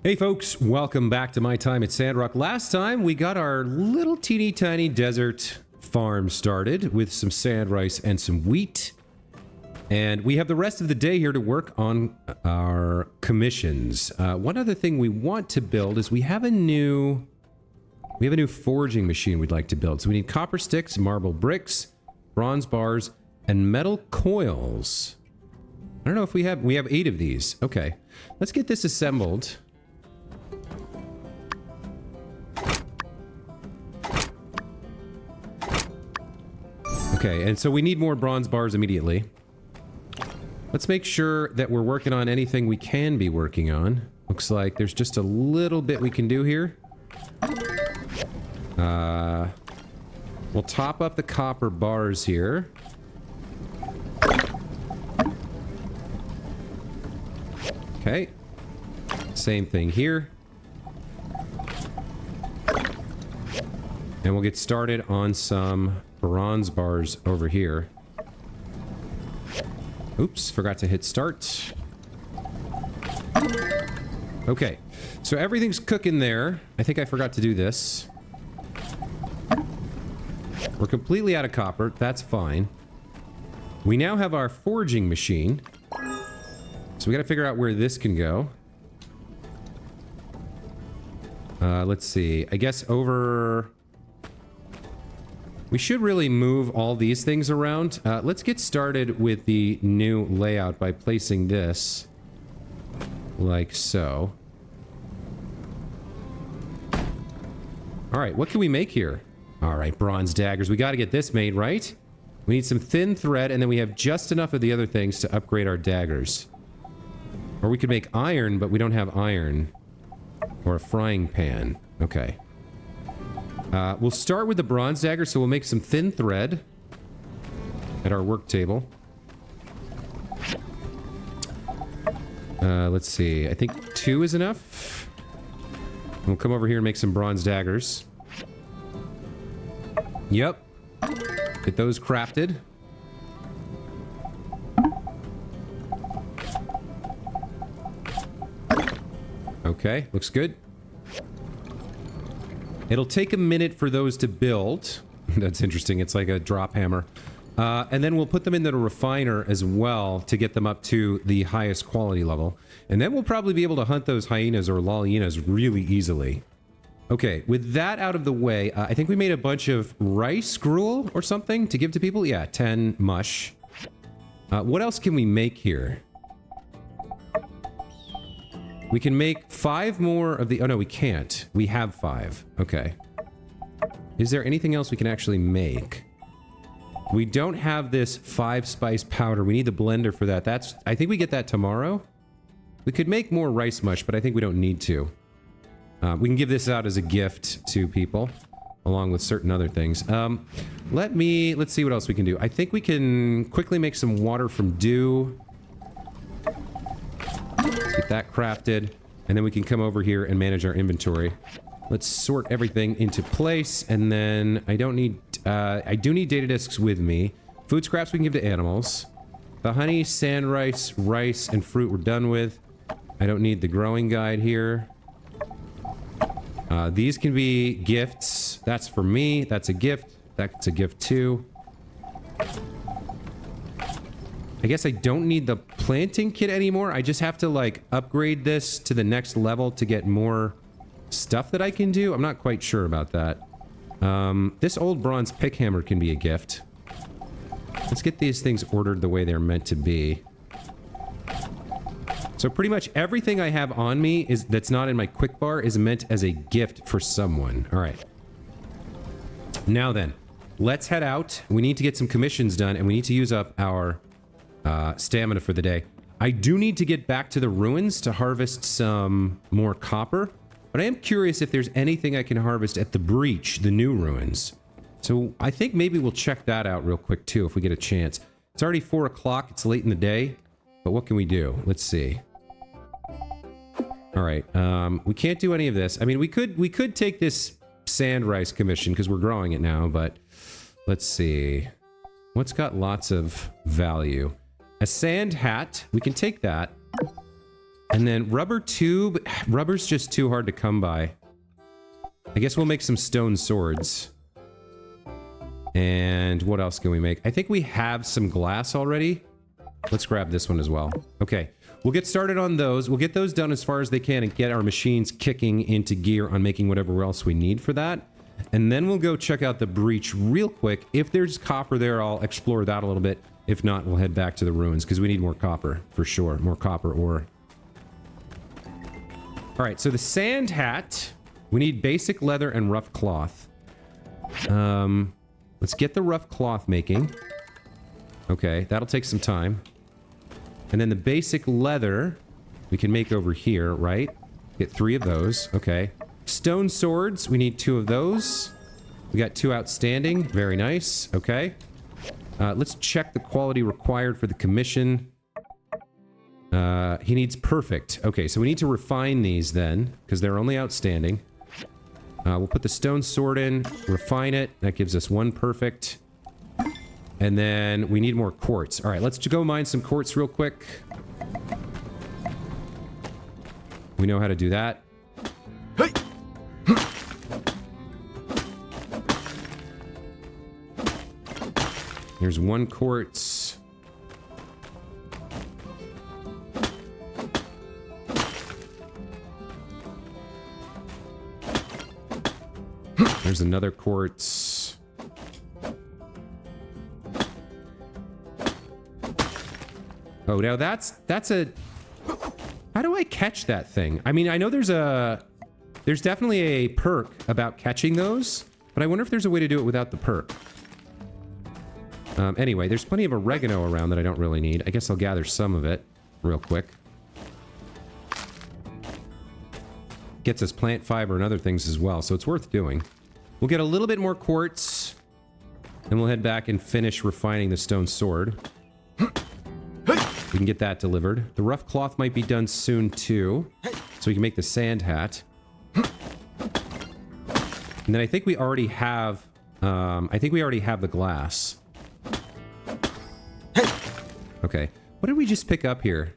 Hey folks, welcome back to my time at Sandrock. Last time we got our little teeny tiny desert farm started with some sand rice and some wheat. And we have the rest of the day here to work on our commissions. One other thing we want to build is we have a new forging machine we'd like to build. So we need copper sticks, marble bricks, bronze bars, and metal coils. I don't know if we have 8 of these. Okay, let's get this assembled. Okay, and so we need more bronze bars immediately. Let's make sure that we're working on anything we can be working on. Looks like there's just a little bit we can do here. We'll top up the copper bars here. Okay. Same thing here. And we'll get started on some bronze bars over here. Oops, forgot to hit start. Okay, so everything's cooking there. I think I forgot to do this. We're completely out of copper. That's fine. We now have our forging machine. So we gotta figure out where this can go. Let's see. I guess over... We should really move all these things around. Let's get started with the new layout by placing this like so. Alright, what can we make here? Alright, bronze daggers. We gotta get this made, right? We need some thin thread, and then we have just enough of the other things to upgrade our daggers. Or we could make iron, but we don't have iron. Or a frying pan. Okay. We'll start with the bronze dagger, so we'll make some thin thread at our work table. Let's see. I think 2 is enough. We'll come over here and make some bronze daggers. Yep. Get those crafted. Okay, looks good. It'll take a minute for those to build. That's interesting. It's like a drop hammer. And then we'll put them into the refiner as well to get them up to the highest quality level. And then we'll probably be able to hunt those hyenas or lollinas really easily. Okay, with that out of the way, I think we made a bunch of rice gruel or something to give to people. Yeah, 10 mush. What else can we make here? We can make 5 more of the... Oh, no, we can't. We have 5. Okay. Is there anything else we can actually make? We don't have this 5-spice powder. We need the blender for that. That's... I think we get that tomorrow. We could make more rice mush, but I think we don't need to. We can give this out as a gift to people, along with certain other things. Let's see what else we can do. I think we can quickly make some water from dew. Get that crafted, and then we can come over here and manage our inventory. Let's sort everything into place, and then I don't need... I do need data discs with me. Food scraps we can give to animals. The honey, sand rice, rice, and fruit we're done with. I don't need the growing guide here. These can be gifts. That's for me. That's a gift. That's a gift too. I guess I don't need the planting kit anymore. I just have to, like, upgrade this to the next level to get more stuff that I can do. I'm not quite sure about that. This old bronze pick hammer can be a gift. Let's get these things ordered the way they're meant to be. So pretty much everything I have on me that's not in my quick bar is meant as a gift for someone. All right. Now then, let's head out. We need to get some commissions done, and we need to use up our... stamina for the day. I do need to get back to the ruins to harvest some more copper, but I am curious if there's anything I can harvest at the breach, the new ruins. So I think maybe we'll check that out real quick too if we get a chance. It's already 4 o'clock, it's late in the day, but what can we do? Let's see. All right, we can't do any of this. I mean, we could take this sand rice commission because we're growing it now, but let's see. What's got lots of value? A sand hat. We can take that. And then rubber tube. Rubber's just too hard to come by. I guess we'll make some stone swords. And what else can we make? I think we have some glass already. Let's grab this one as well. Okay, we'll get started on those. We'll get those done as far as they can and get our machines kicking into gear on making whatever else we need for that. And then we'll go check out the breach real quick. If there's copper there, I'll explore that a little bit. If not, we'll head back to the ruins because we need more copper for sure. More copper ore. All right, so the sand hat. We need basic leather and rough cloth. Let's get the rough cloth making. Okay, that'll take some time. And then the basic leather we can make over here, right? Get 3 of those. Okay. Stone swords, we need 2 of those. We got 2 outstanding. Very nice. Okay. Let's check the quality required for the commission. He needs perfect. Okay, so we need to refine these then, because they're only outstanding. We'll put the stone sword in, refine it. That gives us 1 perfect. And then we need more quartz. All right, let's go mine some quartz real quick. We know how to do that. Hey! Here's 1 quartz. There's another quartz. Oh, now that's a... How do I catch that thing? I mean, I know there's definitely a perk about catching those, but I wonder if there's a way to do it without the perk. Anyway, there's plenty of oregano around that I don't really need. I guess I'll gather some of it real quick. Gets us plant fiber and other things as well, so it's worth doing. We'll get a little bit more quartz, and we'll head back and finish refining the stone sword. We can get that delivered. The rough cloth might be done soon too, so we can make the sand hat. And then I think we already have, the glass. Okay, what did we just pick up here?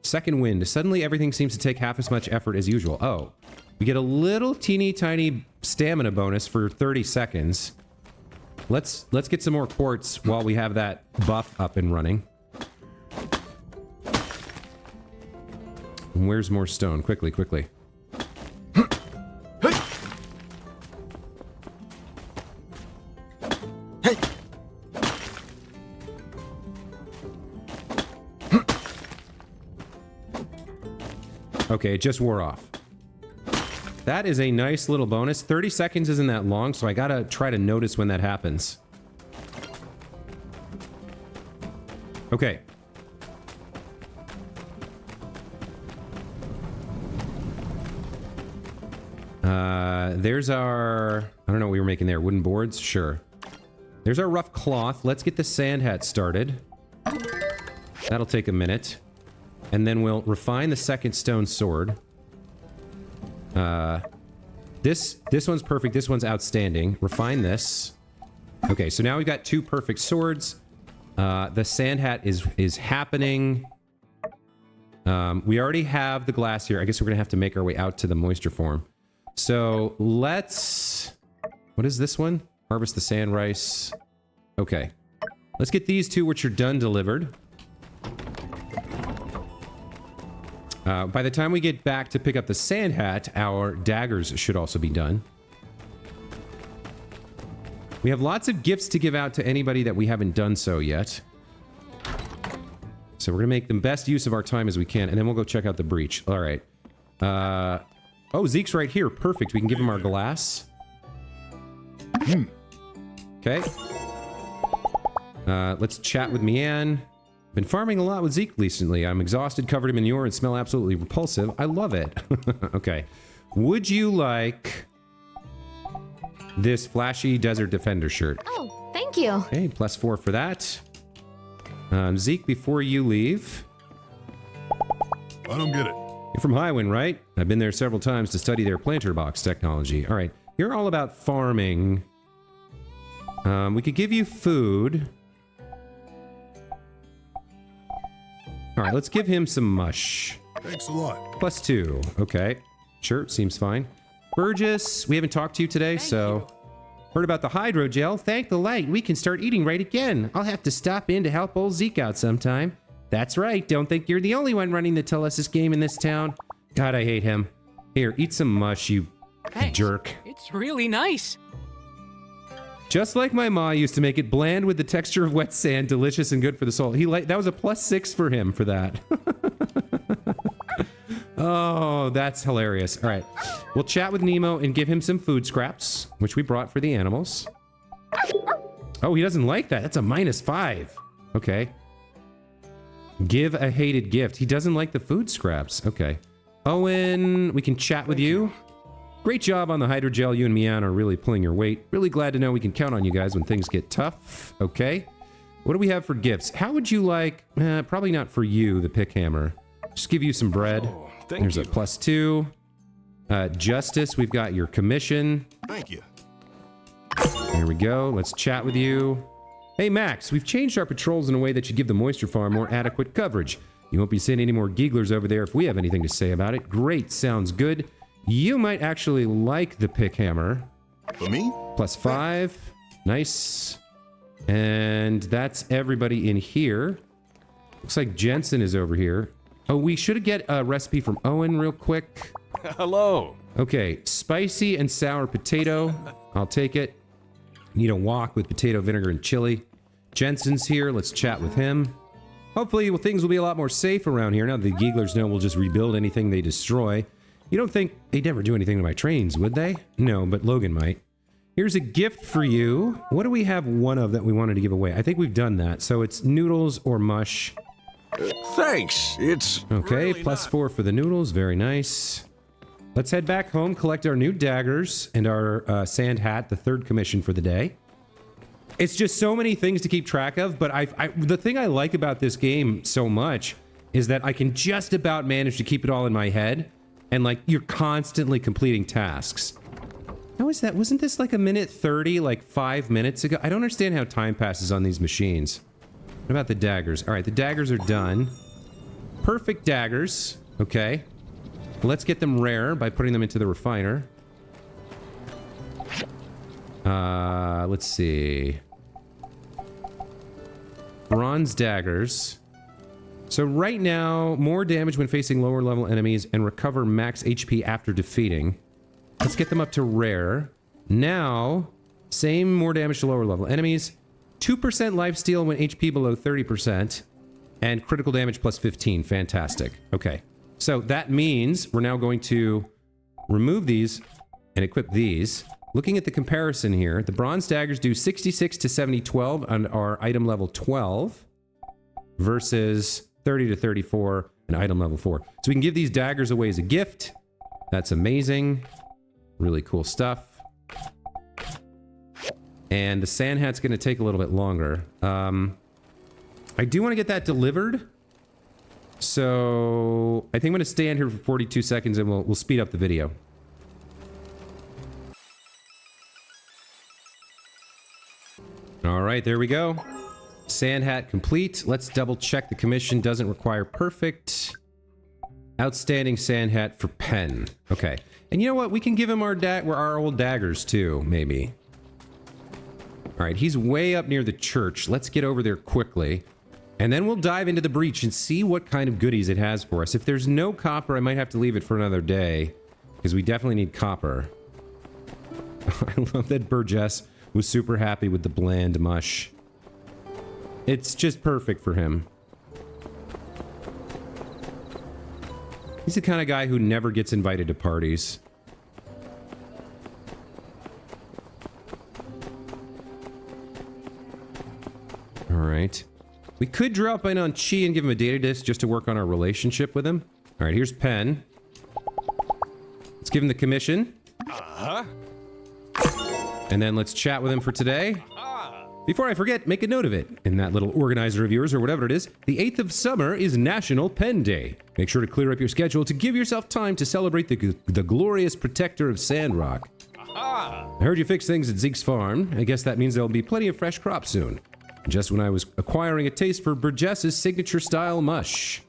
Second wind. Suddenly everything seems to take half as much effort as usual. Oh, we get a little teeny tiny stamina bonus for 30 seconds. Let's get some more quartz while we have that buff up and running. And where's more stone? Quickly, quickly. Okay, it just wore off. That is a nice little bonus. 30 seconds isn't that long, so I gotta try to notice when that happens. Okay. There's our... I don't know what we were making there. Wooden boards? Sure. There's our rough cloth. Let's get the sand hat started. That'll take a minute. And then we'll refine the second stone sword. This one's perfect. This one's outstanding. Refine this. Okay, so now we've got 2 perfect swords. The sand hat is happening. We already have the glass here. I guess we're gonna have to make our way out to the moisture form. So let's... What is this one? Harvest the sand rice. Okay. Let's get these 2, which are done, delivered. By the time we get back to pick up the sand hat, our daggers should also be done. We have lots of gifts to give out to anybody that we haven't done so yet. So we're gonna make the best use of our time as we can, and then we'll go check out the breach. All right. Oh, Zeke's right here. Perfect. We can give him our glass. Okay. Let's chat with Mianne. Been farming a lot with Zeke recently. I'm exhausted, covered in manure, and smell absolutely repulsive. I love it. Okay. Would you like this flashy Desert Defender shirt? Oh, thank you. Okay, +4 for that. Zeke, before you leave... I don't get it. You're from Highwind, right? I've been there several times to study their planter box technology. All right. You're all about farming. We could give you food. All All right, let's give him some mush. Thanks a lot. +2. Okay. Sure, seems fine. Burgess, we haven't talked to you today, so... Heard about the hydrogel. Thank the light. We can start eating right again. I'll have to stop in to help old Zeke out sometime. That's right. Don't think you're the only one running the Telesis game in this town. God, I hate him. Here, eat some mush, you jerk. It's really nice. Just like my ma used to make it bland with the texture of wet sand, delicious and good for the soul. That was a +6 for him for that. Oh, that's hilarious. All right. We'll chat with Nemo and give him some food scraps, which we brought for the animals. Oh, he doesn't like that. That's a -5. Okay. Give a hated gift. He doesn't like the food scraps. Okay. Owen, we can chat with you. Great job on the hydrogel. You and Mian are really pulling your weight. Really glad to know we can count on you guys when things get tough. Okay. What do we have for gifts? How would you like... probably not for you, the pick hammer. Just give you some bread. Oh, thank There's you. a +2. Justice, we've got your commission. Thank you. There we go. Let's chat with you. Hey, Max, we've changed our patrols in a way that should give the moisture farm more adequate coverage. You won't be sending any more geeglers over there if we have anything to say about it. Great, sounds good. You might actually like the pick hammer. For me? +5. Nice. And that's everybody in here. Looks like Jensen is over here. Oh, we should get a recipe from Owen real quick. Hello. Okay, spicy and sour potato. I'll take it. Need a wok with potato vinegar and chili. Jensen's here. Let's chat with him. Hopefully, things will be a lot more safe around here. Now that the geeglers know we'll just rebuild anything they destroy. You don't think they'd ever do anything to my trains, would they? No, but Logan might. Here's a gift for you. What do we have one of that we wanted to give away? I think we've done that. So it's noodles or mush. Thanks. It's Okay, really +4 for the noodles. Very nice. Let's head back home, collect our new daggers and our sand hat, the third commission for the day. It's just so many things to keep track of, but the thing I like about this game so much is that I can just about manage to keep it all in my head, and like, you're constantly completing tasks. How is that? Wasn't this like 1:30, like 5 minutes ago? I don't understand how time passes on these machines. What about the daggers? All right, the daggers are done. Perfect daggers. Okay. Let's get them rare by putting them into the refiner. Let's see. Bronze daggers. So right now, more damage when facing lower level enemies and recover max HP after defeating. Let's get them up to rare. Now, same more damage to lower level enemies. 2% lifesteal when HP below 30%. And critical damage +15. Fantastic. Okay. So that means we're now going to remove these and equip these. Looking at the comparison here, the bronze daggers do 66 to 70, 12 on our item level 12 versus 30 to 34 and item level 4. So we can give these daggers away as a gift. That's amazing. Really cool stuff. And the sand hat's going to take a little bit longer. I do want to get that delivered. So I think I'm going to stand here for 42 seconds and we'll speed up the video. All right, there we go. Sand hat complete. Let's double check the commission doesn't require perfect. Outstanding sand hat for Pen. Okay. And you know what? We can give him our old daggers too, maybe. All right, he's way up near the church. Let's get over there quickly. And then we'll dive into the breach and see what kind of goodies it has for us. If there's no copper, I might have to leave it for another day. Because we definitely need copper. I love that Burgess was super happy with the bland mush. It's just perfect for him. He's the kind of guy who never gets invited to parties. All right. We could drop in on Chi and give him a data disk just to work on our relationship with him. All right, here's Pen. Let's give him the commission. And then let's chat with him for today. Before I forget, make a note of it. In that little organizer of yours or whatever it is, the 8th of summer is National Pen Day. Make sure to clear up your schedule to give yourself time to celebrate the glorious Protector of Sandrock. I heard you fixed things at Zeke's farm. I guess that means there'll be plenty of fresh crops soon. Just when I was acquiring a taste for Burgess's signature style mush.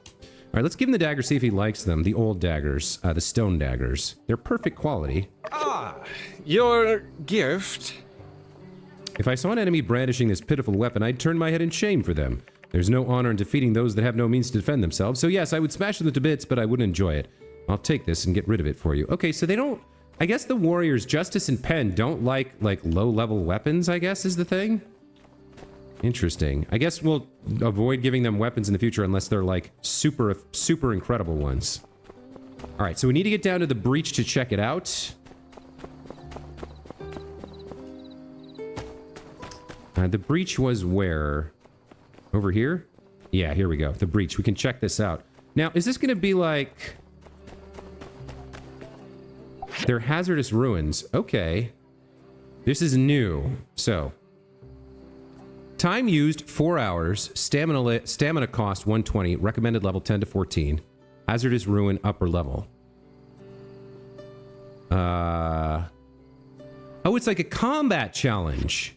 All right, let's give him the dagger, see if he likes them. The old daggers, the stone daggers. They're perfect quality. Ah, your gift. If I saw an enemy brandishing this pitiful weapon, I'd turn my head in shame for them. There's no honor in defeating those that have no means to defend themselves. So yes, I would smash them to bits, but I wouldn't enjoy it. I'll take this and get rid of it for you. Okay, so they don't... I guess the warriors, Justice and Penn, don't like low-level weapons, I guess, is the thing? Interesting. I guess we'll avoid giving them weapons in the future unless they're, like, super, super incredible ones. Alright, so we need to get down to the breach to check it out. The breach was where? Over here? Yeah, here we go. The breach. We can check this out. Now, is this going to be like... They're hazardous ruins. Okay. This is new. So. Time used, 4 hours. Stamina cost, 120. Recommended level, 10 to 14. Hazardous ruin, upper level. Oh, it's like a combat challenge.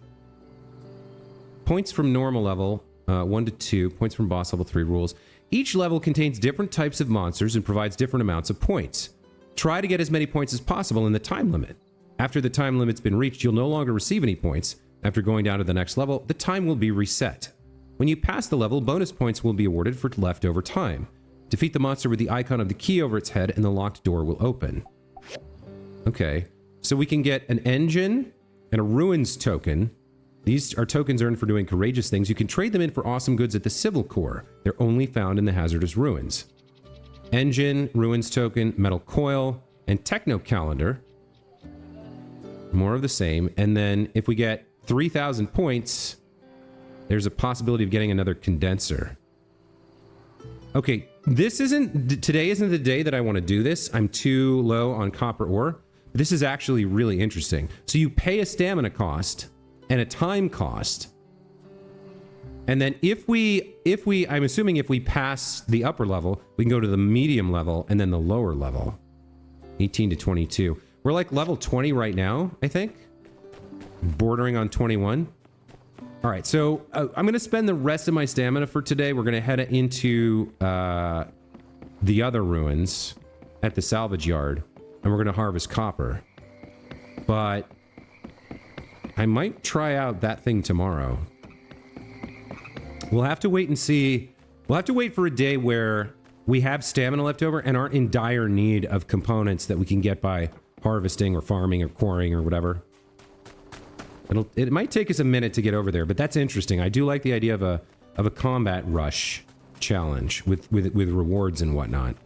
Points from normal level, 1 to 2. Points from boss level, 3 rules. Each level contains different types of monsters and provides different amounts of points. Try to get as many points as possible in the time limit. After the time limit's been reached, you'll no longer receive any points. After going down to the next level, the time will be reset. When you pass the level, bonus points will be awarded for leftover time. Defeat the monster with the icon of the key over its head and the locked door will open. Okay, so we can get an engine and a ruins token. These are tokens earned for doing courageous things. You can trade them in for awesome goods at the Civil Corps. They're only found in the hazardous ruins. Engine, ruins token, metal coil, and techno calendar. More of the same. And then if we get 3,000 points, there's a possibility of getting another condenser. Okay, today isn't the day that I want to do this. I'm too low on copper ore. This is actually really interesting. So you pay a stamina cost and a time cost. And then I'm assuming if we pass the upper level, we can go to the medium level and then the lower level. 18 to 22. We're like level 20 right now, I think. Bordering on 21. All right, so I'm going to spend the rest of my stamina for today. We're going to head into the other ruins at the salvage yard. And we're going to harvest copper. But I might try out that thing tomorrow. We'll have to wait and see. We'll have to wait for a day where we have stamina left over and aren't in dire need of components that we can get by harvesting or farming or quarrying or whatever. It might take us a minute to get over there, but that's interesting. I do like the idea of a combat rush challenge with rewards and whatnot.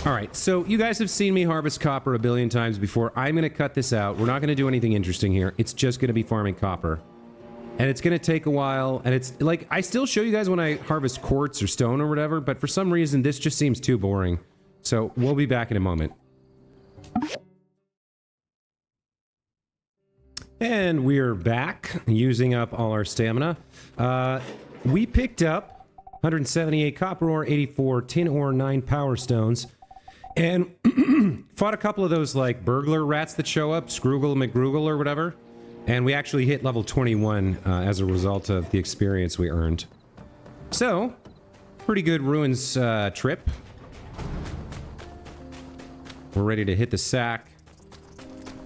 All right, so you guys have seen me harvest copper a billion times before. I'm going to cut this out. We're not going to do anything interesting here. It's just going to be farming copper. And it's going to take a while. And it's like, I still show you guys when I harvest quartz or stone or whatever, but for some reason, this just seems too boring. So we'll be back in a moment. And we're back, using up all our stamina. We picked up 178 copper ore, 84 tin ore, 9 power stones. And fought a couple of those, like, burglar rats that show up, Scroogle McGroogle or whatever. And we actually hit level 21 as a result of the experience we earned. So, pretty good ruins trip. We're ready to hit the sack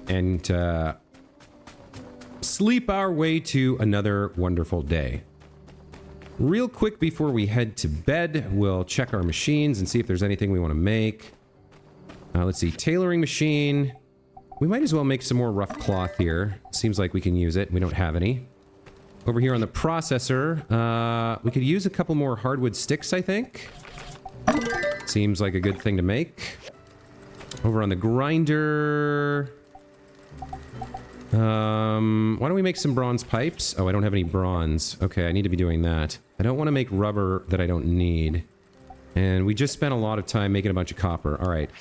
and sleep our way to another wonderful day. Real quick before we head to bed, we'll check our machines and see if there's anything we want to make. Let's see, tailoring machine. We might as well make some more rough cloth here. Seems like we can use it. We don't have any. Over here on the processor, we could use a couple more hardwood sticks, I think. Seems like a good thing to make. Over on the grinder... why don't we make some bronze pipes? Oh, I don't have any bronze. Okay, I need to be doing that. I don't want to make rubber that I don't need. And we just spent a lot of time making a bunch of copper. All right.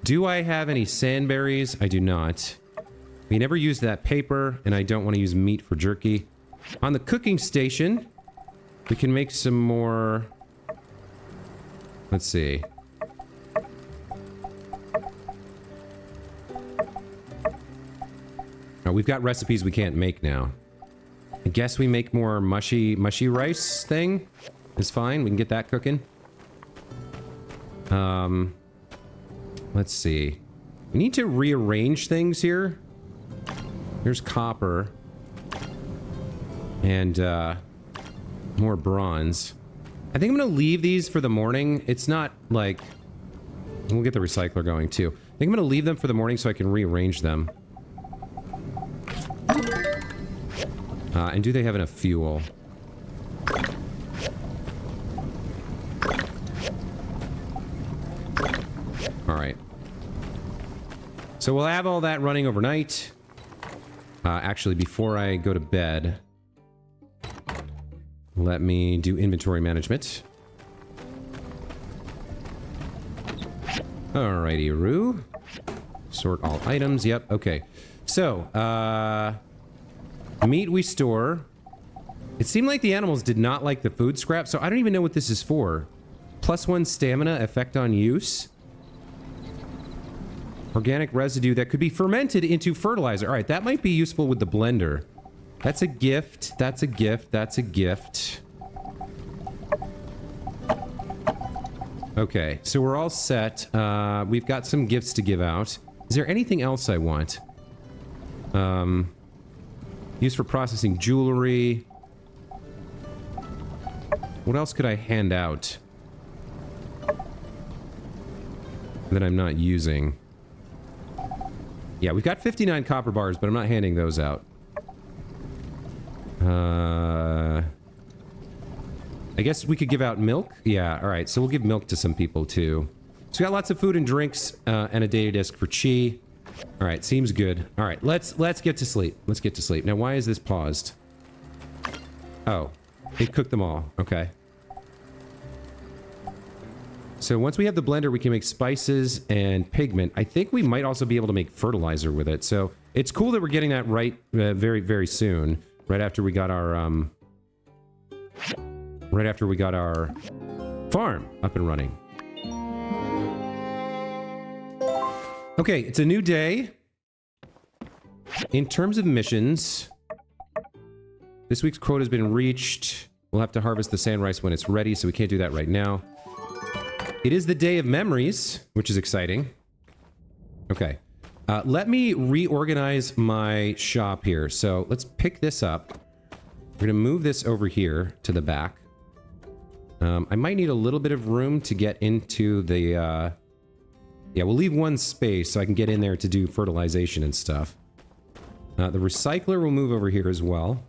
Do I have any sandberries? I do not. We never used that paper, and I don't want to use meat for jerky. On the cooking station, we can make some more... Let's see. Oh, we've got recipes we can't make now. I guess we make more mushy rice thing. Is fine. We can get that cooking. Let's see. We need to rearrange things here. Here's copper. And, more bronze. I think I'm gonna leave these for the morning. It's not, like... We'll get the recycler going, too. I think I'm gonna leave them for the morning so I can rearrange them. And do they have enough fuel? Alright. So we'll have all that running overnight. Actually, before I go to bed... Let me do inventory management. Alrighty-roo. Sort all items. Yep, okay. So, meat we store. It seemed like the animals did not like the food scrap, so I don't even know what this is for. +1 stamina, effect on use. Organic residue that could be fermented into fertilizer. Alright, that might be useful with the blender. That's a gift. That's a gift. That's a gift. Okay, so we're all set. We've got some gifts to give out. Is there anything else I want? Used for processing jewelry. What else could I hand out that I'm not using? Yeah, we've got 59 copper bars, but I'm not handing those out. I guess we could give out milk? Yeah, alright, so we'll give milk to some people, too. So we got lots of food and drinks, and a data disk for Chi. Alright, seems good. Alright, let's get to sleep. Let's get to sleep. Now, why is this paused? Oh, it cooked them all. Okay. So once we have the blender, we can make spices and pigment. I think we might also be able to make fertilizer with it. So it's cool that we're getting that right very, very soon. Right after we got our, farm up and running. Okay, it's a new day. In terms of missions, this week's quota has been reached. We'll have to harvest the sand rice when it's ready, so we can't do that right now. It is the day of memories, which is exciting. Okay. Let me reorganize my shop here. So let's pick this up. We're going to move this over here to the back. I might need a little bit of room to get into the... Yeah, we'll leave one space so I can get in there to do fertilization and stuff. The recycler will move over here as well.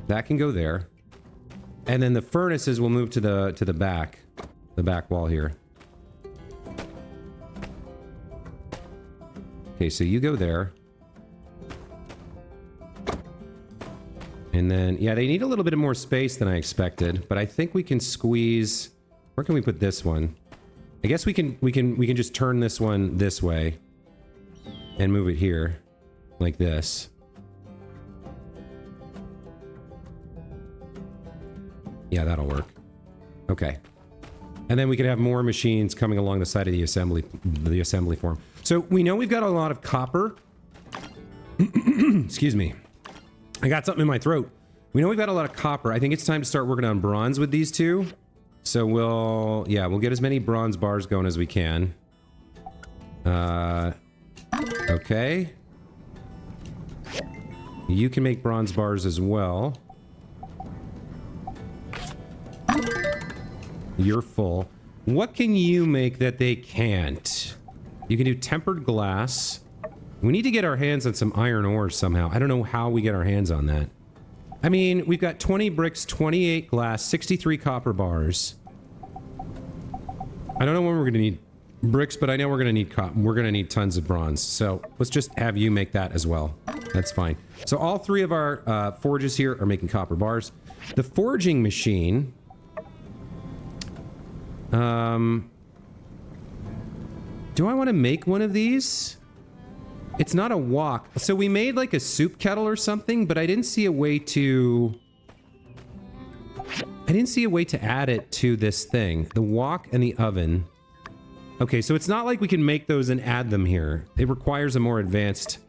That can go there. And then the furnaces will move to the back wall here. Okay, so you go there. And then, yeah, they need a little bit more space than I expected, but I think we can squeeze... Where can we put this one? I guess we can just turn this one this way and move it here like this. Yeah, that'll work. Okay. And then we could have more machines coming along the side of the assembly form. So we know we've got a lot of copper. Excuse me. I got something in my throat. We know we've got a lot of copper. I think it's time to start working on bronze with these two. So we'll get as many bronze bars going as we can. Okay. You can make bronze bars as well. You're full. What can you make that they can't? You can do tempered glass. We need to get our hands on some iron ore somehow. I don't know how we get our hands on that. I mean, we've got 20 bricks, 28 glass, 63 copper bars. I don't know when we're going to need bricks, but I know we're going to need we're going to need tons of bronze. So let's just have you make that as well. That's fine. So all three of our forges here are making copper bars. The forging machine... do I want to make one of these? It's not a wok. So we made like a soup kettle or something, but I didn't see a way to... I didn't see a way to add it to this thing. The wok and the oven. Okay, so it's not like we can make those and add them here. It requires a more advanced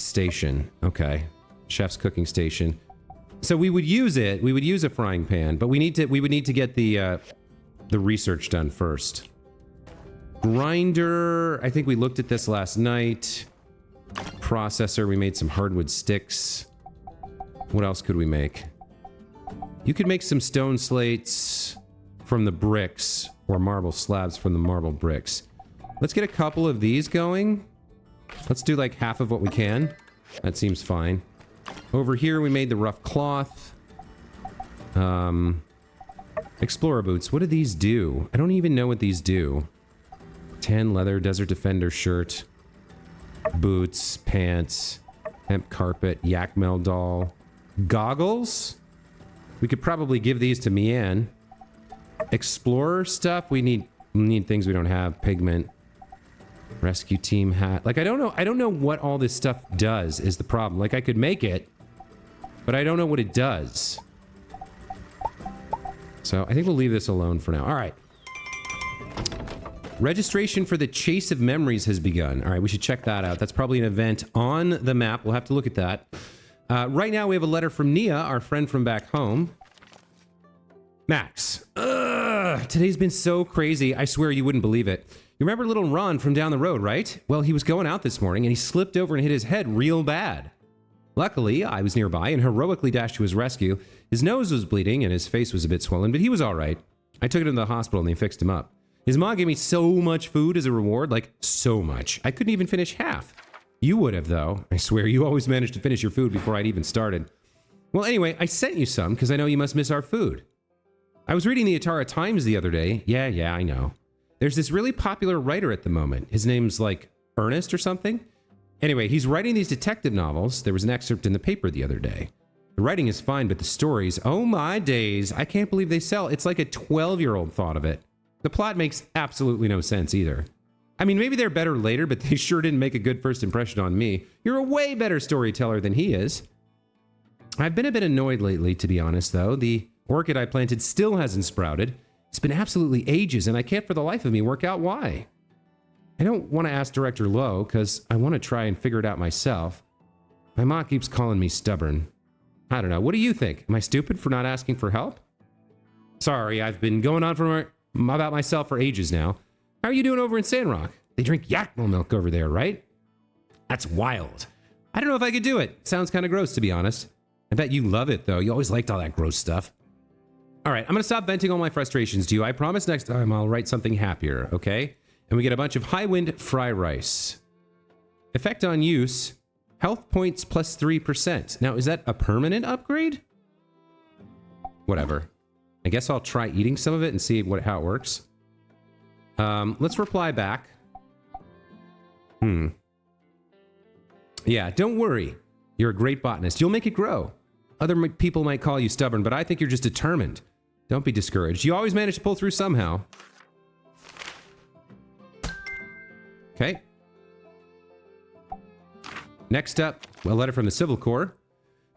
station. Okay. Chef's cooking station. So we would use it. We would use a frying pan, but we would need to get the research done first. Grinder. I think we looked at this last night. Processor. We made some hardwood sticks. What else could we make? You could make some stone slates from the bricks, or marble slabs from the marble bricks. Let's get a couple of these going. Let's do like half of what we can. That seems fine. Over here, we made the rough cloth. Explorer boots. What do these do? I don't even know what these do. Tan leather, desert defender shirt. Boots, pants, hemp carpet, yak mel doll. Goggles? We could probably give these to Mian. Explorer stuff, we need things we don't have. Pigment. Rescue team hat. Like, I don't know what all this stuff does is the problem. Like, I could make it, but I don't know what it does. So I think we'll leave this alone for now. All right. Registration for the Chase of Memories has begun. All right, we should check that out. That's probably an event on the map. We'll have to look at that. Right now, we have a letter from Nia, our friend from back home. Max. Today's been so crazy. I swear you wouldn't believe it. You remember little Ron from down the road, right? Well, he was going out this morning and he slipped over and hit his head real bad. Luckily, I was nearby and heroically dashed to his rescue. His nose was bleeding and his face was a bit swollen, but he was all right. I took him to the hospital and they fixed him up. His mom gave me so much food as a reward, like so much. I couldn't even finish half. You would have, though. I swear, you always managed to finish your food before I'd even started. Well, anyway, I sent you some because I know you must miss our food. I was reading the Atara Times the other day. Yeah, I know. There's this really popular writer at the moment. His name's like Ernest or something. Anyway, he's writing these detective novels. There was an excerpt in the paper the other day. The writing is fine, but the stories, oh my days, I can't believe they sell. It's like a 12-year-old thought of it. The plot makes absolutely no sense either. I mean, maybe they're better later, but they sure didn't make a good first impression on me. You're a way better storyteller than he is. I've been a bit annoyed lately, to be honest, though. The orchid I planted still hasn't sprouted. It's been absolutely ages, and I can't for the life of me work out why. I don't want to ask Director Lowe, because I want to try and figure it out myself. My mom keeps calling me stubborn. I don't know. What do you think? Am I stupid for not asking for help? Sorry, I've been going on about myself for ages now. How are you doing over in Sandrock? They drink yakmo milk over there, right? That's wild. I don't know if I could do it. Sounds kind of gross, to be honest. I bet you love it, though. You always liked all that gross stuff. All right, I'm going to stop venting all my frustrations to you. I promise next time I'll write something happier, okay? And we get a bunch of high wind fry rice. Effect on use, health points plus 3%. Now, is that a permanent upgrade? Whatever. I guess I'll try eating some of it and see how it works. Let's reply back. Yeah, don't worry. You're a great botanist. You'll make it grow. Other people might call you stubborn, but I think you're just determined. Don't be discouraged. You always manage to pull through somehow. Okay. Next up, a letter from the Civil Corps.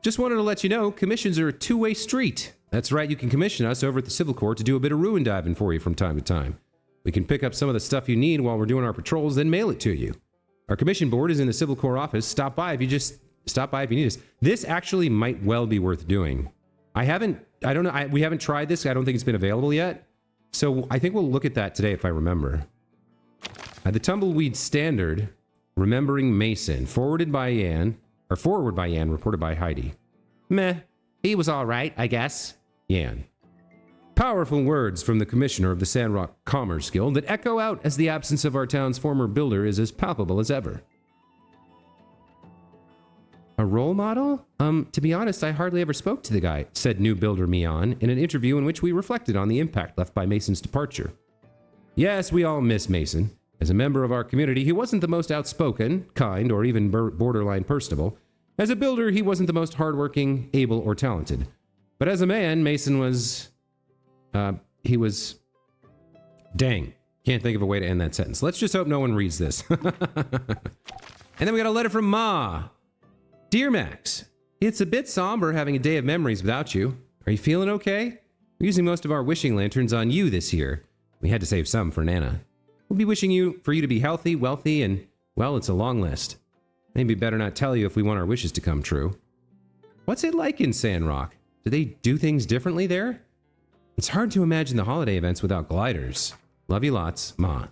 Just wanted to let you know, commissions are a two-way street. That's right, you can commission us over at the Civil Corps to do a bit of ruin diving for you from time to time. We can pick up some of the stuff you need while we're doing our patrols, then mail it to you. Our commission board is in the Civil Corps office. Stop by if you need us. This actually might well be worth doing. We haven't tried this. I don't think it's been available yet. So I think we'll look at that today if I remember. The Tumbleweed Standard, Remembering Mason, forward by Yan, reported by Heidi. Meh, he was all right, I guess. Yan. Powerful words from the commissioner of the Sandrock Commerce Guild that echo out as the absence of our town's former builder is as palpable as ever. A role model? To be honest, I hardly ever spoke to the guy, said new builder Mian in an interview in which we reflected on the impact left by Mason's departure. Yes, we all miss Mason. As a member of our community, he wasn't the most outspoken, kind, or even borderline personable. As a builder, he wasn't the most hardworking, able, or talented. But as a man, Mason was... Dang. Can't think of a way to end that sentence. Let's just hope no one reads this. And then we got a letter from Ma. Dear Max, it's a bit somber having a day of memories without you. Are you feeling okay? We're using most of our wishing lanterns on you this year. We had to save some for Nana. We'll be wishing for you to be healthy, wealthy, and, well, it's a long list. Maybe better not tell you if we want our wishes to come true. What's it like in Sandrock? Do they do things differently there? It's hard to imagine the holiday events without gliders. Love you lots, Ma.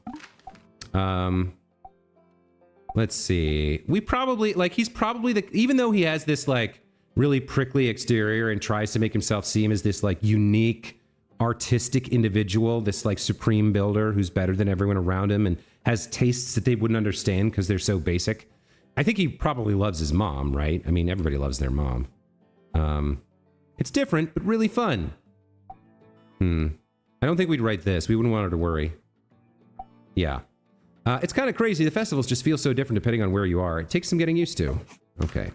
Let's see. We probably, like, he's probably the, even though he has this, like, really prickly exterior and tries to make himself seem as this, like, unique, artistic individual, this, like, supreme builder who's better than everyone around him and has tastes that they wouldn't understand because they're so basic. I think he probably loves his mom, right? I mean, everybody loves their mom. It's different, but really fun. I don't think we'd write this. We wouldn't want her to worry. Yeah. It's kind of crazy. The festivals just feel so different depending on where you are. It takes some getting used to. Okay.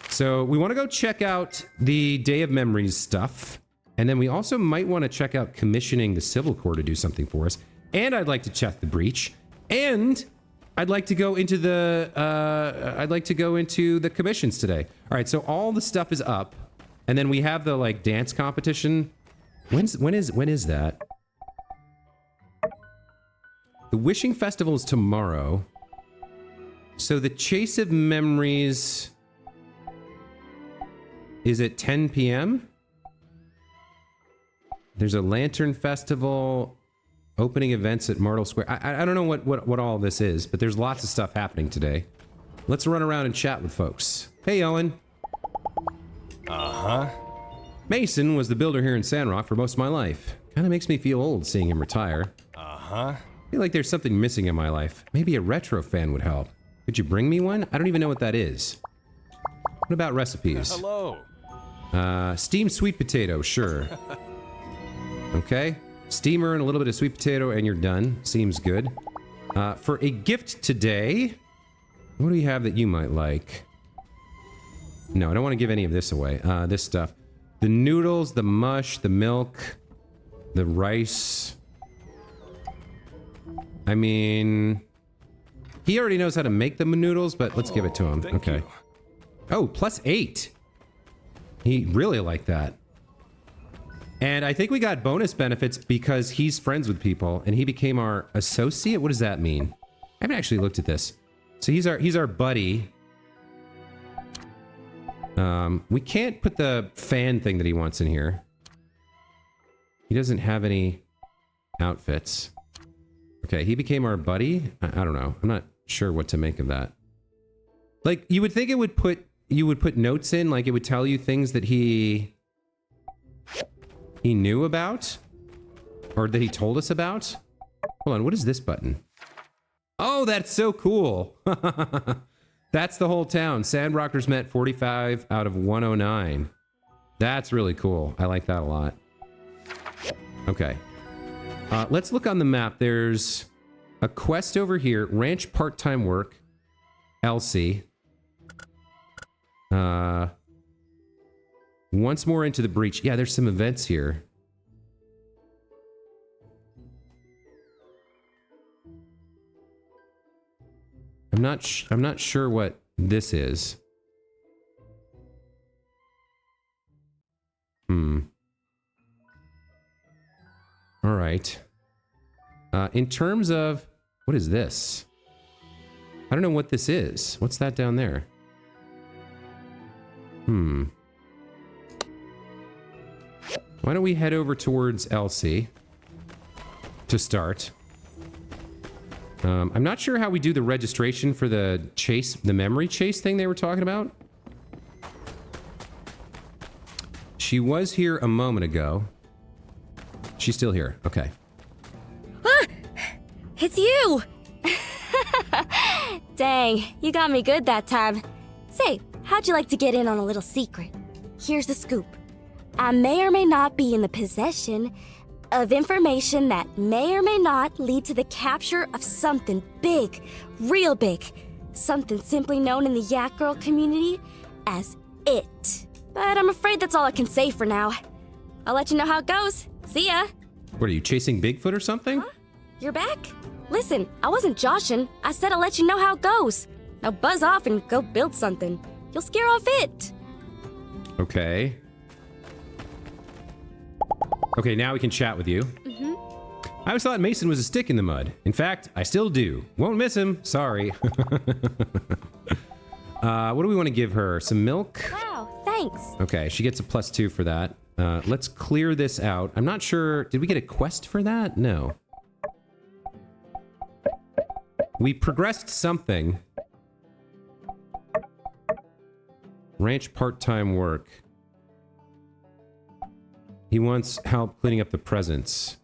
So we want to go check out the Day of Memories stuff. And then we also might want to check out commissioning the Civil Corps to do something for us. And I'd like to check the breach. And I'd like to go into the commissions today. All right, so all the stuff is up. And then we have the, like, dance competition. When is that? The Wishing Festival is tomorrow. So the Chase of Memories is at 10 p.m. There's a Lantern Festival, opening events at Martel Square. I don't know what all this is, but there's lots of stuff happening today. Let's run around and chat with folks. Hey, Owen. Uh-huh. Mason was the builder here in Sandrock for most of my life. Kind of makes me feel old seeing him retire. Uh-huh. I feel like there's something missing in my life. Maybe a retro fan would help. Could you bring me one? I don't even know what that is. What about recipes? Hello. Steamed sweet potato, sure. Okay. Steamer and a little bit of sweet potato and you're done. Seems good. For a gift today, what do you have that you might like? No, I don't want to give any of this away. This stuff. The noodles, the mush, the milk, the rice. I mean, he already knows how to make the noodles, but let's give it to him. Okay. Oh, +8. He really liked that. And I think we got bonus benefits because he's friends with people and he became our associate. What does that mean? I haven't actually looked at this. So he's our buddy. We can't put the fan thing that he wants in here. He doesn't have any outfits. Okay, he became our buddy? I don't know. I'm not sure what to make of that. Like, you would think it would you would put notes in, like it would tell you things that he knew about? Or that he told us about? Hold on, what is this button? Oh, that's so cool! That's the whole town. Sandrockers met 45 out of 109. That's really cool. I like that a lot. Okay. Let's look on the map. There's a quest over here. Ranch part-time work. Elsie. Once more into the breach. Yeah, there's some events here. I'm not sure what this is. All right. In terms of, what is this? I don't know what this is. What's that down there? Why don't we head over towards Elsie to start? I'm not sure how we do the registration for the chase, the memory chase thing they were talking about. She was here a moment ago. She's still here. Okay. Ah! It's you! Dang, you got me good that time. Say, how'd you like to get in on a little secret? Here's the scoop. I may or may not be in the possession of information that may or may not lead to the capture of something big, real big. Something simply known in the Yak Girl community as it. But I'm afraid that's all I can say for now. I'll let you know how it goes. See ya. What are you, chasing Bigfoot or something? Huh? You're back? Listen, I wasn't joshing. I said I'll let you know how it goes. Now buzz off and go build something. You'll scare off it. Okay. Okay, now we can chat with you. I always thought Mason was a stick in the mud. In fact, I still do. Won't miss him. Sorry. What do we want to give her? Some milk? Wow, thanks. Okay, she gets a +2 for that. Let's clear this out. I'm not sure. Did we get a quest for that? No. We progressed something. Ranch part-time work. He wants help cleaning up the presents.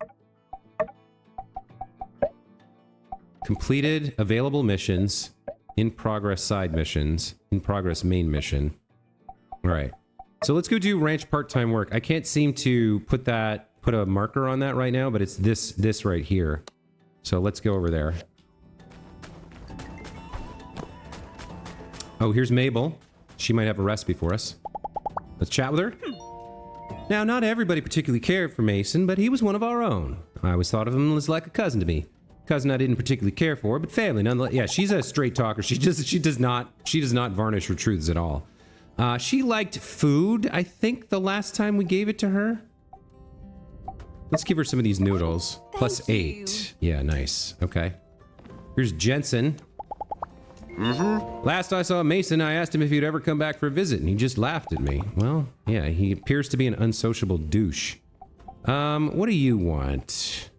Completed available missions. In progress side missions. In progress main mission. All right. So let's go do ranch part-time work. I can't seem to put a marker on that right now, but it's this right here. So let's go over there. Oh, here's Mabel. She might have a recipe for us. Let's chat with her. Now, not everybody particularly cared for Mason, but he was one of our own. I always thought of him as like a cousin to me. Cousin I didn't particularly care for, but family nonetheless. Yeah, she's a straight talker. She does not varnish her truths at all. She liked food, I think, the last time we gave it to her. Let's give her some of these noodles. +8. Yeah, nice. Okay. Here's Jensen. Last I saw Mason, I asked him if he'd ever come back for a visit, and he just laughed at me. Well, yeah, he appears to be an unsociable douche. What do you want?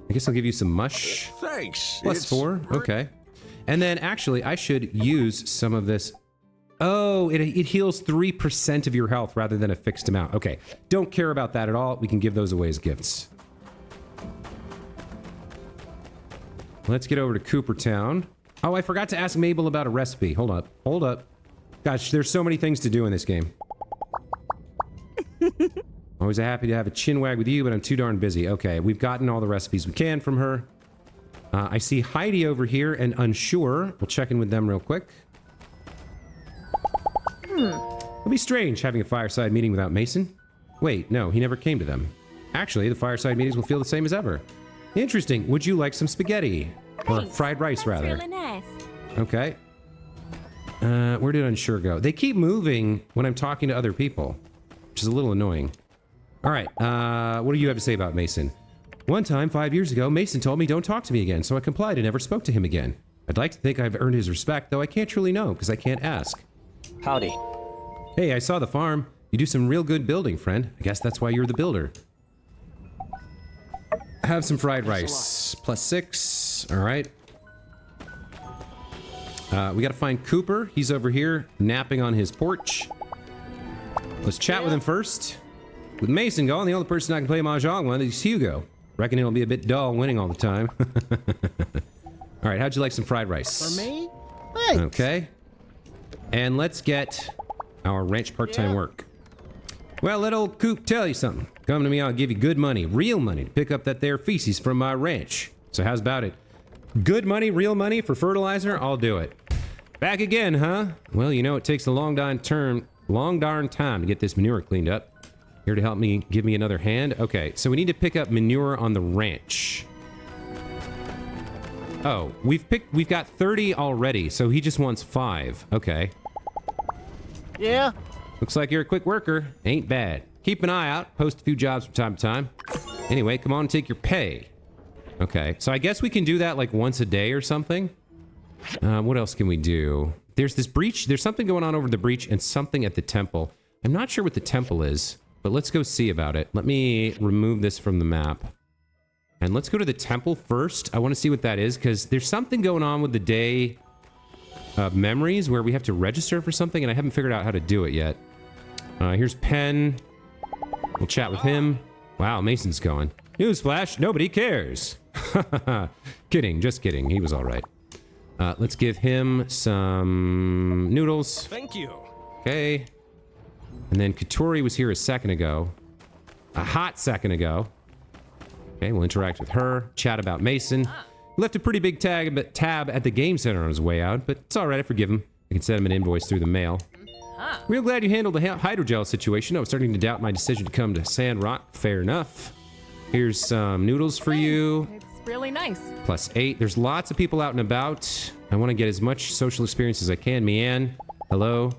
I guess I'll give you some mush. Thanks. +4. Okay. And then, actually, I should use some of this. Oh, it heals 3% of your health rather than a fixed amount. Okay. Don't care about that at all. We can give those away as gifts. Let's get over to Coopertown. Oh, I forgot to ask Mabel about a recipe. Hold up. Hold up. Gosh, there's so many things to do in this game. Always happy to have a chin wag with you, but I'm too darn busy. Okay, we've gotten all the recipes we can from her. I see Heidi over here and Unsure. We'll check in with them real quick. It'll be strange having a fireside meeting without Mason. Wait, no, he never came to them. Actually, the fireside meetings will feel the same as ever. Interesting. Would you like some spaghetti? Or fried rice, rather. Really nice. Okay. Where did Unsure go? They keep moving when I'm talking to other people, which is a little annoying. All right. What do you have to say about Mason? One time, 5 years ago, Mason told me don't talk to me again, so I complied and never spoke to him again. I'd like to think I've earned his respect, though I can't truly know, because I can't ask. Howdy. Hey, I saw the farm. You do some real good building, friend. I guess that's why you're the builder. Have some fried rice. +6. All right. We gotta find Cooper. He's over here, napping on his porch. Let's chat with him first. With Mason gone, the only person I can play Mahjong with is Hugo. Reckon it'll be a bit dull winning all the time. All right, how'd you like some fried rice? For me? Thanks. Okay. And let's get our ranch part-time work. Well, let old Coop tell you something. Come to me, I'll give you good money, real money, to pick up that there feces from my ranch. So how's about it? Good money, real money for fertilizer? I'll do it. Back again, huh? Well, you know, it takes a long darn time to get this manure cleaned up. Here to help me, give me another hand? Okay, so we need to pick up manure on the ranch. Oh, we've got 30 already, so he just wants 5. Okay. Yeah? Looks like you're a quick worker. Ain't bad. Keep an eye out. Post a few jobs from time to time. Anyway, come on and take your pay. Okay, so I guess we can do that like once a day or something. What else can we do? There's this breach. There's something going on over the breach and something at the temple. I'm not sure what the temple is, but let's go see about it. Let me remove this from the map. And let's go to the temple first. I want to see what that is, because there's something going on with the day of memories where we have to register for something, and I haven't figured out how to do it yet. Here's Penn. We'll chat with him. Wow, Mason's going. Newsflash, nobody cares. Kidding, just kidding. He was all right. Let's give him some noodles. Thank you. Okay. And then Katori was here a second ago. A hot second ago. Okay, we'll interact with her. Chat about Mason. Left a pretty big tab at the game center on his way out, but it's all right. I forgive him. I can send him an invoice through the mail. Real glad you handled the hydrogel situation. I was starting to doubt my decision to come to Sandrock. Fair enough. Here's some noodles for you. It's really nice. +8. There's lots of people out and about. I want to get as much social experience as I can. Mianne, hello.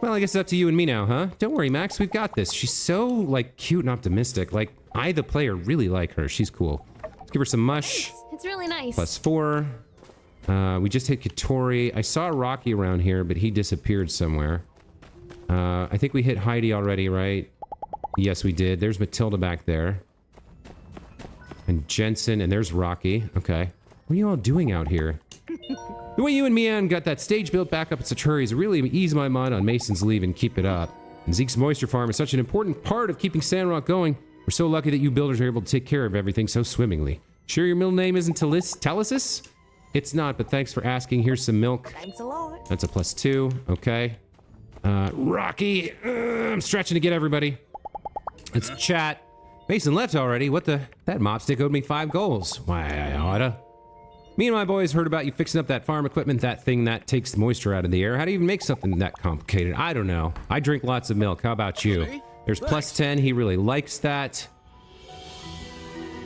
Well, I guess it's up to you and me now, huh? Don't worry, Max. We've got this. She's so, like, cute and optimistic. Like, I, the player, really like her. She's cool. Let's give her some mush. It's really nice. +4. We just hit Katori. I saw Rocky around here, but he disappeared somewhere. I think we hit Heidi already, right? Yes, we did. There's Matilda back there. And Jensen, and there's Rocky. Okay. What are you all doing out here? The way you and Mian got that stage built back up in such hurries really eased my mind on Mason's leave and keep it up. And Zeke's moisture farm is such an important part of keeping Sandrock going. We're so lucky that you builders are able to take care of everything so swimmingly. Sure your middle name isn't Telesis? It's not, but thanks for asking. Here's some milk. Thanks a lot. That's a +2. Okay. Rocky. I'm stretching to get everybody. Let's chat. Mason left already. What the? That mop stick owed me 5 goals. Why, I oughta. Me and my boys heard about you fixing up that farm equipment, that thing that takes the moisture out of the air. How do you even make something that complicated? I don't know. I drink lots of milk. How about you? There's +10. He really likes that.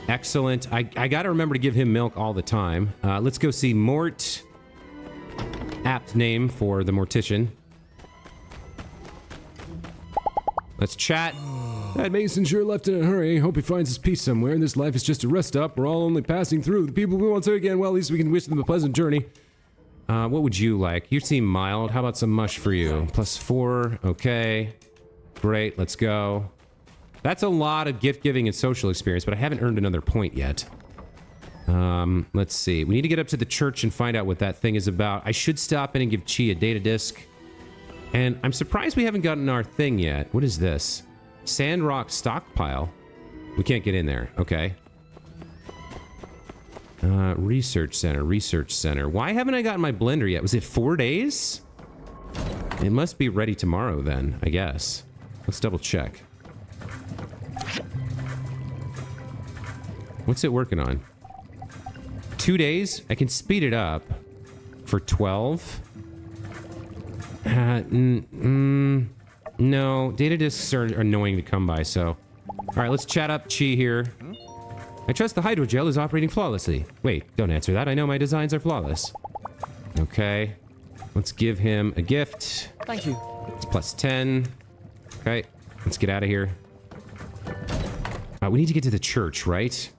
Excellent. I gotta remember to give him milk all the time. Let's go see Mort. Apt name for the mortician. Let's chat. That Mason sure left in a hurry. Hope he finds his peace somewhere. This life is just a rest stop. We're all only passing through. The people we won't see again, well, at least we can wish them a pleasant journey. What would you like? You seem mild. How about some mush for you? +4. Okay. Great. Let's go. That's a lot of gift giving and social experience, but I haven't earned another point yet. Let's see. We need to get up to the church and find out what that thing is about. I should stop in and give Chi a data disk. And I'm surprised we haven't gotten our thing yet. What is this? Sandrock stockpile. We can't get in there. Okay. Research center. Why haven't I gotten my blender yet? Was it 4 days? It must be ready tomorrow then, I guess. Let's double check. What's it working on? 2 days? I can speed it up for 12. No, data disks are annoying to come by, so... Alright, let's chat up Chi here. I trust the hydrogel is operating flawlessly. Wait, don't answer that. I know my designs are flawless. Okay. Let's give him a gift. Thank you. It's +10. Okay, let's get out of here. We need to get to the church, right?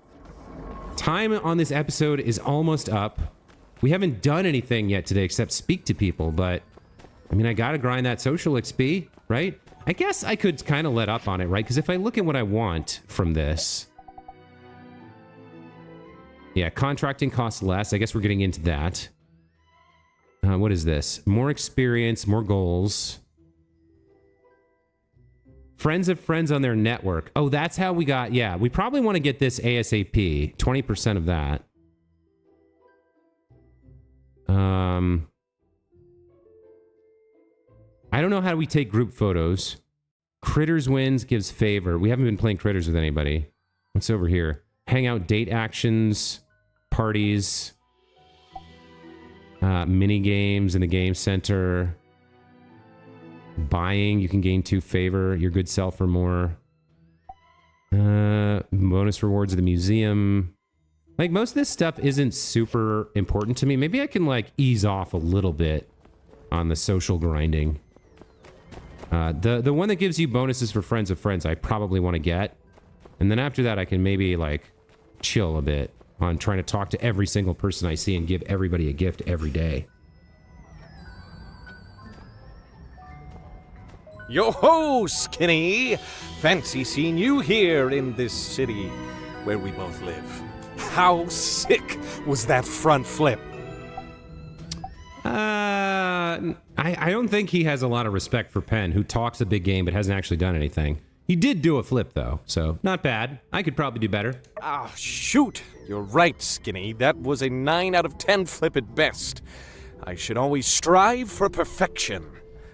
Time on this episode is almost up. We haven't done anything yet today except speak to people, but... I mean, I gotta grind that social XP, right? I guess I could kind of let up on it, right? Because if I look at what I want from this... Yeah, contracting costs less. I guess we're getting into that. What is this? More experience, more goals. Friends of friends on their network. Oh, that's how we got... Yeah, we probably want to get this ASAP. 20% of that. I don't know how we take group photos. Critters wins gives favor. We haven't been playing Critters with anybody. What's over here? Hangout date actions. Parties. Mini games in the game center. Buying, you can gain 2 favor. Your good self or more. Bonus rewards of the museum. Like, most of this stuff isn't super important to me. Maybe I can, like, ease off a little bit on the social grinding. The one that gives you bonuses for friends of friends, I probably want to get. And then after that, I can maybe, like, chill a bit on trying to talk to every single person I see and give everybody a gift every day. Yo-ho, Skinny! Fancy seeing you here in this city where we both live. How sick was that front flip? I don't think he has a lot of respect for Penn, who talks a big game but hasn't actually done anything. He did do a flip, though, so not bad. I could probably do better. Ah, shoot! You're right, Skinny. That was a 9 out of 10 flip at best. I should always strive for perfection.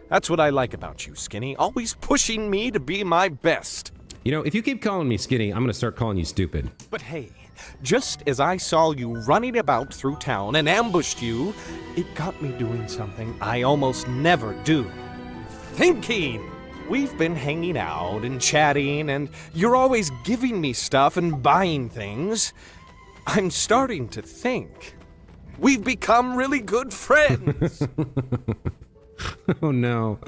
That's what I like about you, Skinny. Always pushing me to be my best. You know, if you keep calling me skinny, I'm gonna start calling you stupid. But hey, just as I saw you running about through town and ambushed you, it got me doing something I almost never do. Thinking! We've been hanging out and chatting, and you're always giving me stuff and buying things. I'm starting to think. We've become really good friends. Oh no.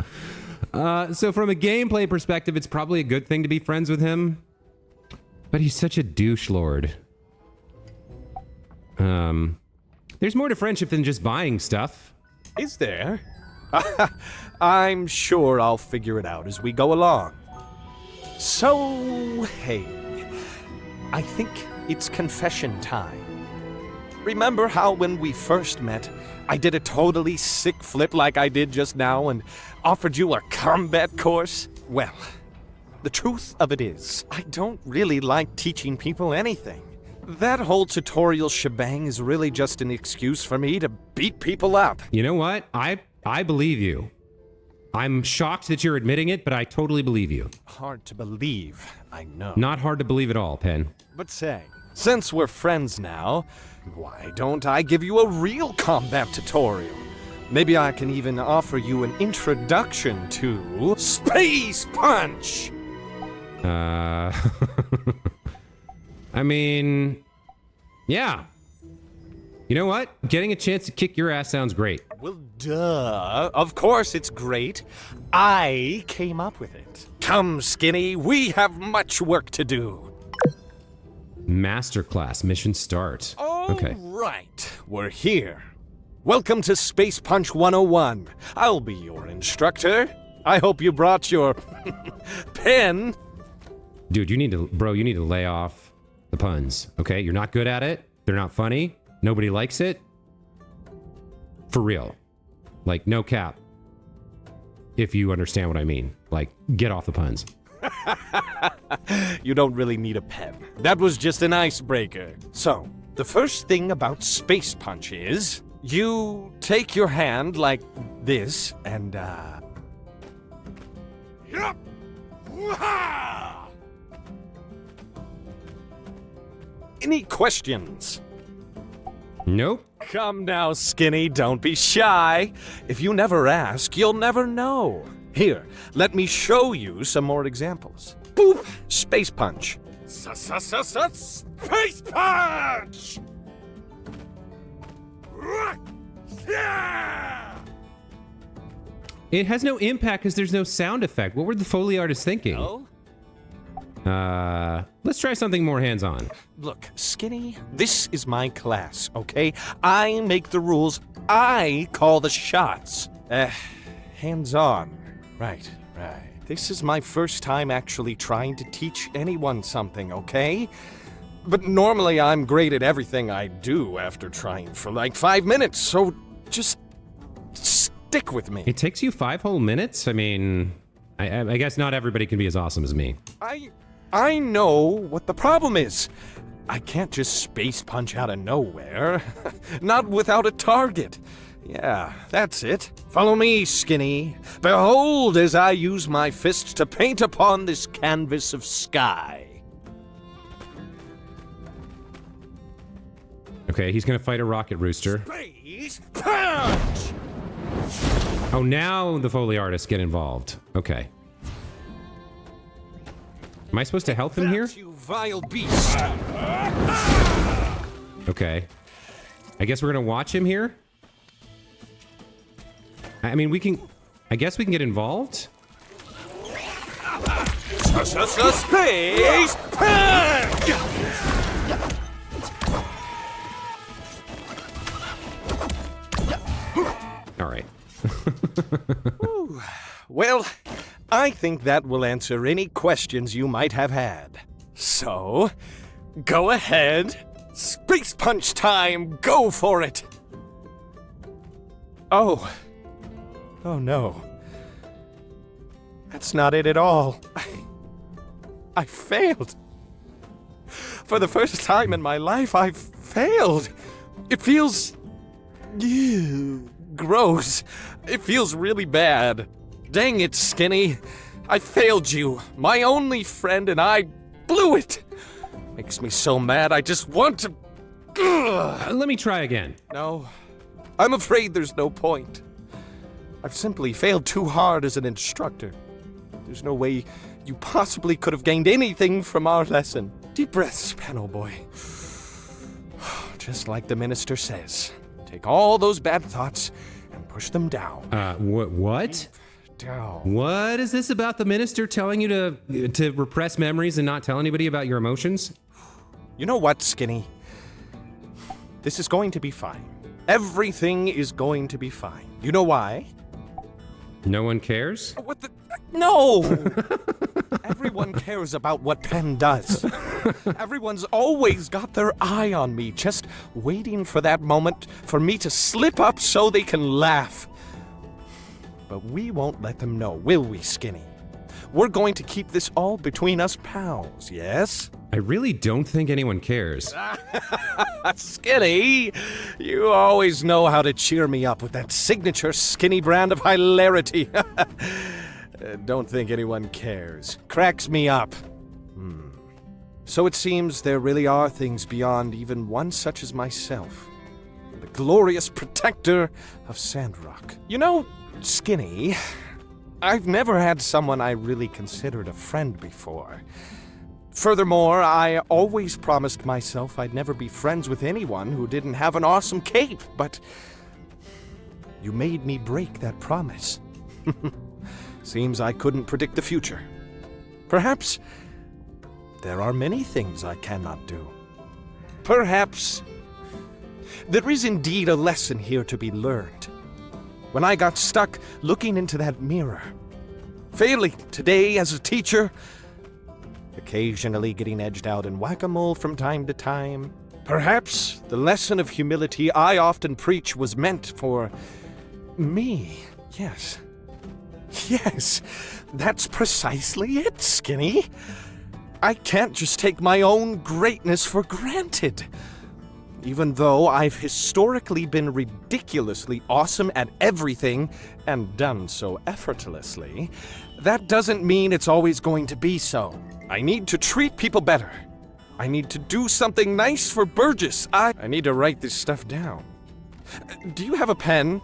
So from a gameplay perspective, it's probably a good thing to be friends with him. But he's such a douche lord. There's more to friendship than just buying stuff. Is there? I'm sure I'll figure it out as we go along. So, hey, I think it's confession time. Remember how when we first met, I did a totally sick flip like I did just now and offered you a combat course? Well, the truth of it is, I don't really like teaching people anything. That whole tutorial shebang is really just an excuse for me to beat people up. You know what? I believe you. I'm shocked that you're admitting it, but I totally believe you. Hard to believe, I know. Not hard to believe at all, Pen. But say, since we're friends now, why don't I give you a real combat tutorial? Maybe I can even offer you an introduction to Space Punch! I mean, yeah. You know what? Getting a chance to kick your ass sounds great. Well, duh. Of course it's great. I came up with it. Come, Skinny, we have much work to do. Masterclass, mission start. Okay. Right, we're here. Welcome to Space Punch 101. I'll be your instructor. I hope you brought your pen. Dude, you need to lay off the puns, okay? You're not good at it. They're not funny. Nobody likes it. For real. Like, no cap. If you understand what I mean. Like, get off the puns. You don't really need a pen. That was just an icebreaker. So, the first thing about Space Punch is, you take your hand like this, and, Yup! Wah! Any questions? Nope. Come now, Skinny, don't be shy. If you never ask, you'll never know. Here, let me show you some more examples. Boop! Space Punch. Space Punch! It has no impact because there's no sound effect. What were the Foley artists thinking? Oh? Let's try something more hands-on. Look, Skinny, this is my class, okay? I make the rules. I call the shots. Hands-on. Right. This is my first time actually trying to teach anyone something, okay? But normally I'm great at everything I do after trying for like 5 minutes, so just stick with me. It takes you 5 whole minutes? I mean, I guess not everybody can be as awesome as me. I know what the problem is. I can't just space punch out of nowhere. Not without a target. Yeah, that's it. Follow me, Skinny. Behold as I use my fist to paint upon this canvas of sky. Okay, he's gonna fight a rocket rooster. Space punch! Oh, now the Foley artists get involved. Okay. Am I supposed to help him here? You vile beast! Okay. I guess we're gonna watch him here? I mean, I guess we can get involved? Space punch! All right. Well, I think that will answer any questions you might have had. So, go ahead. Space punch time! Go for it! Oh no. That's not it at all. I failed. For the first time in my life, I've failed. It feels... gross. It feels really bad. Dang it, Skinny. I failed you. My only friend, and I blew it. Makes me so mad, I just want to... Let me try again. No. I'm afraid there's no point. I've simply failed too hard as an instructor. There's no way you possibly could have gained anything from our lesson. Deep breaths, panel boy. Just like the minister says. Take all those bad thoughts and push them down. What? Oh. What is this about the minister telling you to repress memories and not tell anybody about your emotions? You know what, Skinny? This is going to be fine. Everything is going to be fine. You know why? No one cares? What the? No! Everyone cares about what Penn does. Everyone's always got their eye on me, just waiting for that moment for me to slip up so they can laugh. But we won't let them know, will we, Skinny? We're going to keep this all between us pals, yes? I really don't think anyone cares. Skinny, you always know how to cheer me up with that signature Skinny brand of hilarity. Don't think anyone cares. Cracks me up. So it seems there really are things beyond even one such as myself. The glorious Protector of Sandrock. You know, Skinny, I've never had someone I really considered a friend before. Furthermore, I always promised myself I'd never be friends with anyone who didn't have an awesome cape, but you made me break that promise. Seems I couldn't predict the future. Perhaps there are many things I cannot do. Perhaps there is indeed a lesson here to be learned. When I got stuck looking into that mirror, failing today as a teacher, occasionally getting edged out in whack-a-mole from time to time, perhaps the lesson of humility I often preach was meant for me. Yes. Yes, that's precisely it, Skinny. I can't just take my own greatness for granted. Even though I've historically been ridiculously awesome at everything and done so effortlessly, that doesn't mean it's always going to be so. I need to treat people better. I need to do something nice for Burgess. I need to write this stuff down. Do you have a pen?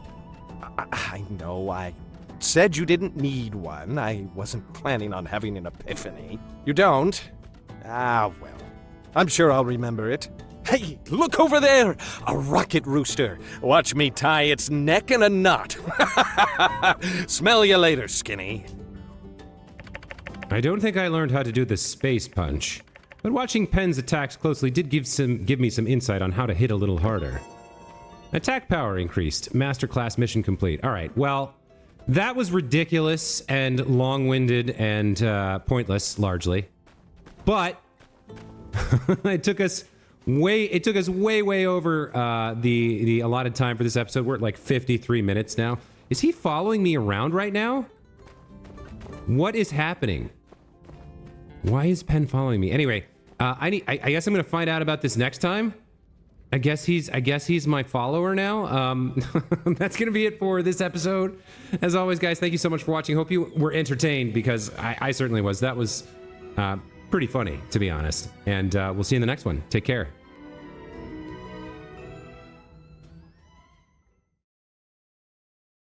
I know I said you didn't need one. I wasn't planning on having an epiphany. You don't? Ah, well. I'm sure I'll remember it. Hey, look over there! A rocket rooster. Watch me tie its neck in a knot. Smell you later, Skinny. I don't think I learned how to do the space punch, but watching Penn's attacks closely did give me some insight on how to hit a little harder. Attack power increased. Masterclass mission complete. All right, well, that was ridiculous and long-winded and pointless, largely. But it took us way over the allotted time for this episode. We're at like 53 minutes now. Is he following me around right now? What is happening? Why is Penn following me? Anyway, I guess I'm gonna find out about this next time. I guess he's my follower now. That's gonna be it for this episode. As always, guys, thank you so much for watching. Hope you were entertained, because I certainly was. That was pretty funny, to be honest. And we'll see you in the next one. Take care.